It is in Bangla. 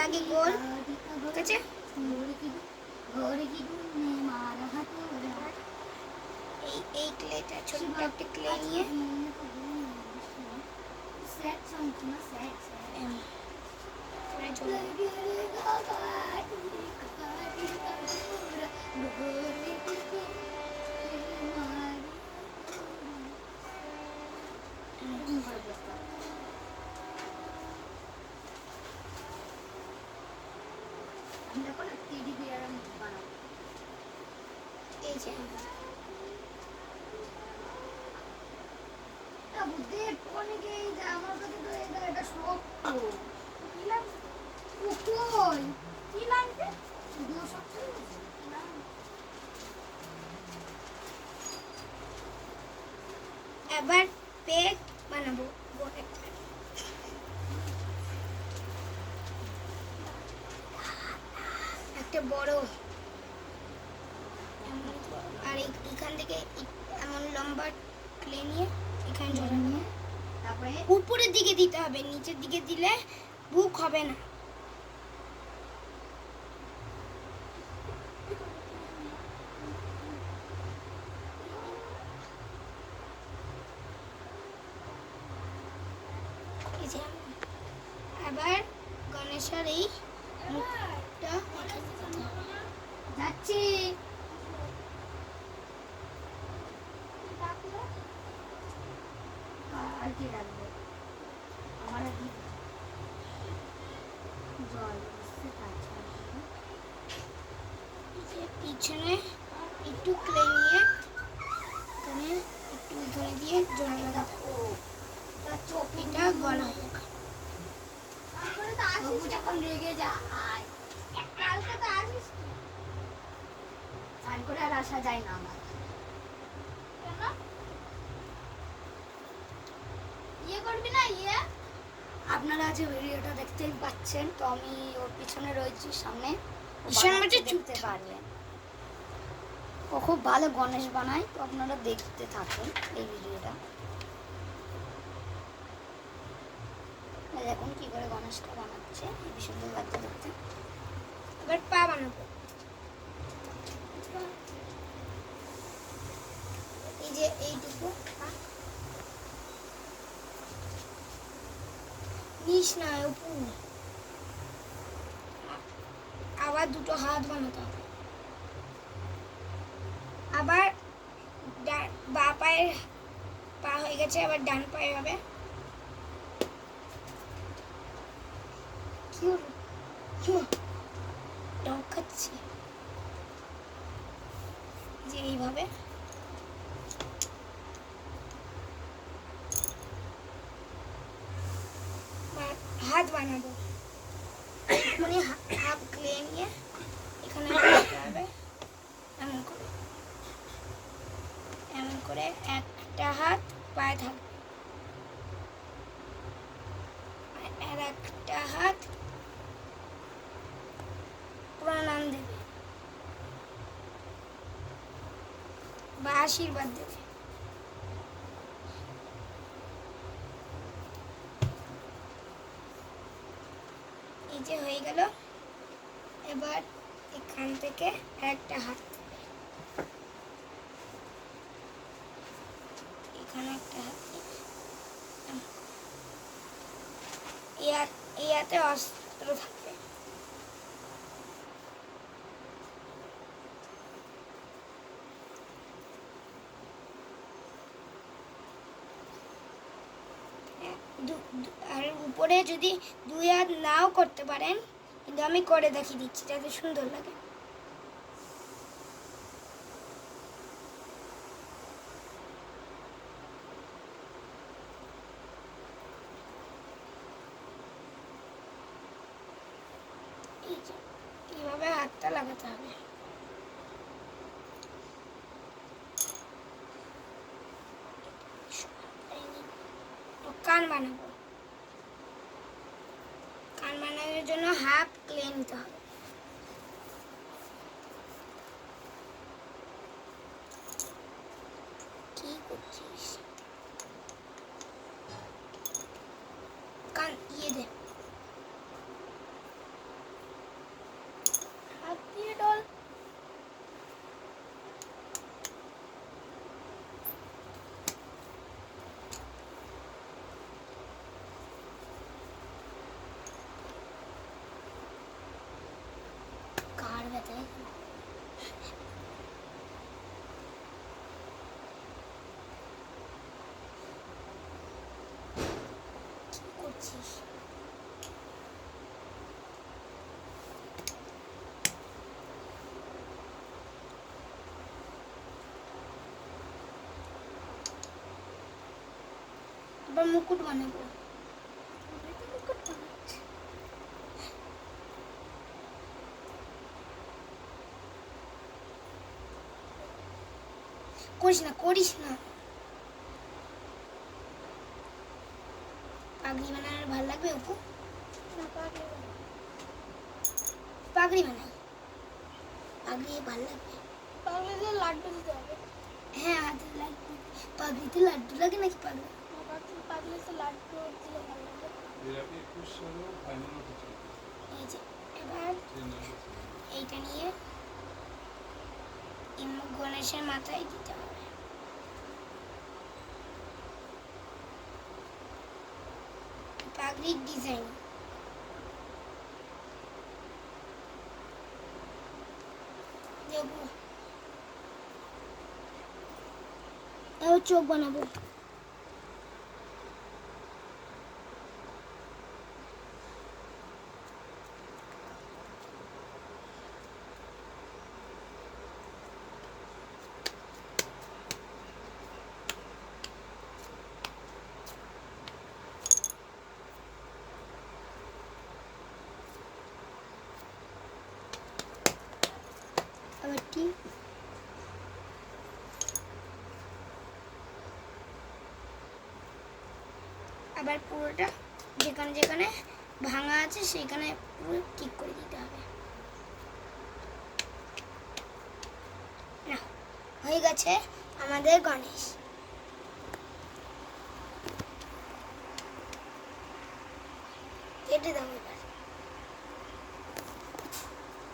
আগে গোল, ঠিক আছে? এই ক্লেটা, ছোট্ট একটা ক্লে নিয়ে এই যে এবার পেট বানাবো, একটা বড়, আর এখান থেকে এমন লম্বা ক্লে নিয়ে এখানে জড়া নিয়ে তারপরে উপরের দিকে দিতে হবে, নিচের দিকে দিলে বুক হবে না। আবার গণেশের এই মুখটা যাচ্ছে, আর কি রাখবো আমার জল পিছনে একটু ক্লে নিয়ে এখানে একটু ধরে দিয়ে জল লাগাবো, এটা গলা হোক। যখন রেগে যায় কালকে তো আসিস চান করে আর আসা যায় না আমার, ইয়ে করবি না ইয়ে। আপনারা যে ভিডিওটা দেখতেই পাচ্ছেন, তো আমি ওর পিছনে রয়েছি, সামনে দেখতে পারবেন। ও খুব ভালো গণেশ বানায়, তো আপনারা দেখতে থাকুন এই ভিডিওটা। দেখুন কি করে গণেশটা বানাচ্ছে, খুবই সুন্দর লাগছে দেখতে। এবার পা বানাবো, এই যে এইটুকু নিচ না উপর, আবার দুটো হাত বানাতে হবে। আবার বা পায়ের পা হয়ে গেছে, আবার ডান পায়ে হবে। কি হলো টক খাচ্ছি, যে এইভাবে হাত বানাবো, মানে হাফ ক্লে নিয়ে এখানে হবে, এমন করে একটা হাত পায়ে থাকবে, আর একটা হাত প্রণাম দেবে বা আশীর্বাদ দেবে। এই যে হয়ে গেল। এবার এখান থেকে একটা হাত, এখানে একটা হাত, এই হাতে অস্ত্র থাকবে। আর উপরে যদি দুই হাত নাও করতে পারেন, কিন্তু আমি করে দেখিয়ে দিচ্ছি যাতে সুন্দর লাগে। এইভাবে হাতটা লাগাতে হবে। কান বানাবো, কান বানানোর জন্য হাফ ক্লে নিতে হবে। কি করছিস? কান ইয়ে দে, আবার মুকুট বানাবো। মুকুট বানাচ্ছি। করিস না পাগড়ি বানানোর ভালো লাগবে অপু? না পাগড়ি বানাই। পাগড়ি ভালো লাগবে। পাগড়িতে লাড্ডু দিতে হবে। হ্যাঁ হাতে লাড্ডু। পাগড়িতে লাড্ডু লাগে নাকি? পাগড়িতে লাড্ডু দিলে ভালো লাগবে। এই যে এবার এইটা নিয়ে গণেশের মাথায় দিতে হবে। পাগড়ির ডিজাইন দেবো। এবার চোখ বানাবো। আবার কি আবার পুরোটা যেখানে যেখানে ভাঙা আছে সেখানে পুরো ঠিক করে দিতে হবে। না হয়ে গেছে আমাদের গণেশ। কেটে দাও।